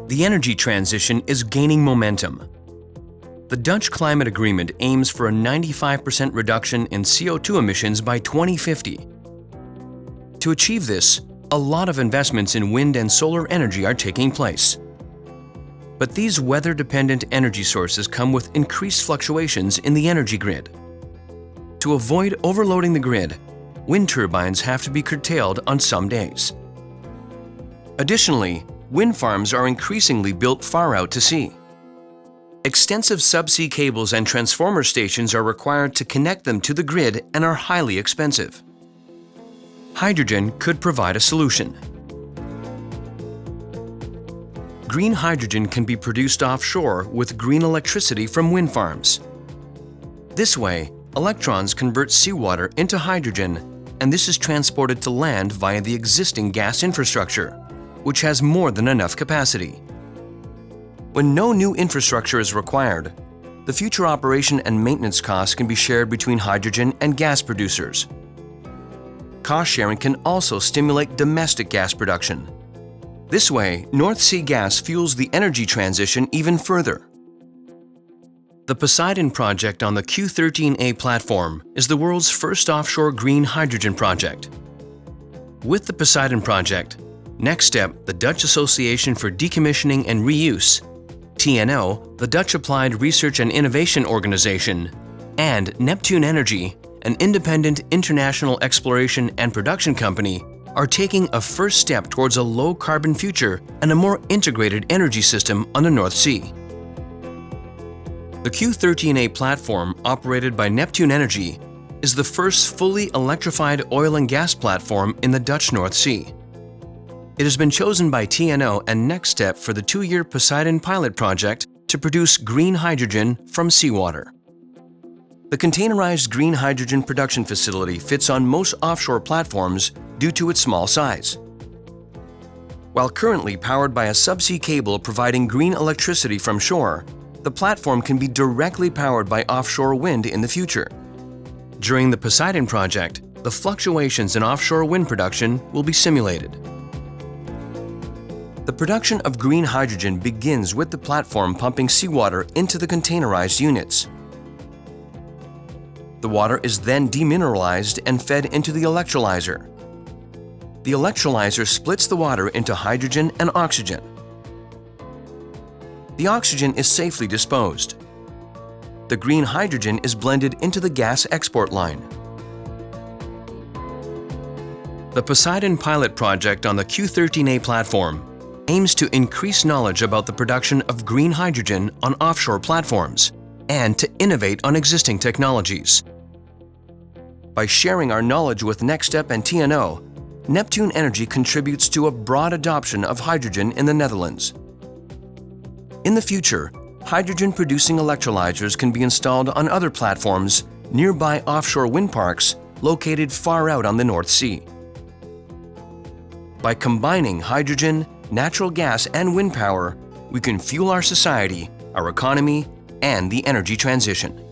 The energy transition is gaining momentum. The Dutch Climate Agreement aims for a 95% reduction in CO2 emissions by 2050. To achieve this, a lot of investments in wind and solar energy are taking place. But these weather-dependent energy sources come with increased fluctuations in the energy grid. To avoid overloading the grid, wind turbines have to be curtailed on some days. Additionally, wind farms are increasingly built far out to sea. Extensive subsea cables and transformer stations are required to connect them to the grid and are highly expensive. Hydrogen could provide a solution. Green hydrogen can be produced offshore with green electricity from wind farms. This way, electrons convert seawater into hydrogen, and this is transported to land via the existing gas infrastructure, which has more than enough capacity. When no new infrastructure is required, the future operation and maintenance costs can be shared between hydrogen and gas producers. Cost sharing can also stimulate domestic gas production. This way, North Sea gas fuels the energy transition even further. The Poseidon project on the Q13A platform is the world's first offshore green hydrogen project. With the Poseidon project, NextStep, the Dutch Association for Decommissioning and Reuse, TNO, the Dutch Applied Research and Innovation Organization, and Neptune Energy, an independent international exploration and production company, are taking a first step towards a low-carbon future and a more integrated energy system on the North Sea. The Q13A platform, operated by Neptune Energy, is the first fully electrified oil and gas platform in the Dutch North Sea. It has been chosen by TNO and NextStep for the 2-year Poseidon pilot project to produce green hydrogen from seawater. The containerized green hydrogen production facility fits on most offshore platforms due to its small size. While currently powered by a subsea cable providing green electricity from shore, the platform can be directly powered by offshore wind in the future. During the Poseidon project, the fluctuations in offshore wind production will be simulated. The production of green hydrogen begins with the platform pumping seawater into the containerized units. The water is then demineralized and fed into the electrolyzer. The electrolyzer splits the water into hydrogen and oxygen. The oxygen is safely disposed. The green hydrogen is blended into the gas export line. The Poseidon pilot project on the Q13A platform aims to increase knowledge about the production of green hydrogen on offshore platforms and to innovate on existing technologies. By sharing our knowledge with NextStep and TNO, Neptune Energy contributes to a broad adoption of hydrogen in the Netherlands. In the future, hydrogen-producing electrolyzers can be installed on other platforms nearby offshore wind parks located far out on the North Sea. By combining hydrogen, natural gas, and wind power, we can fuel our society, our economy, and the energy transition.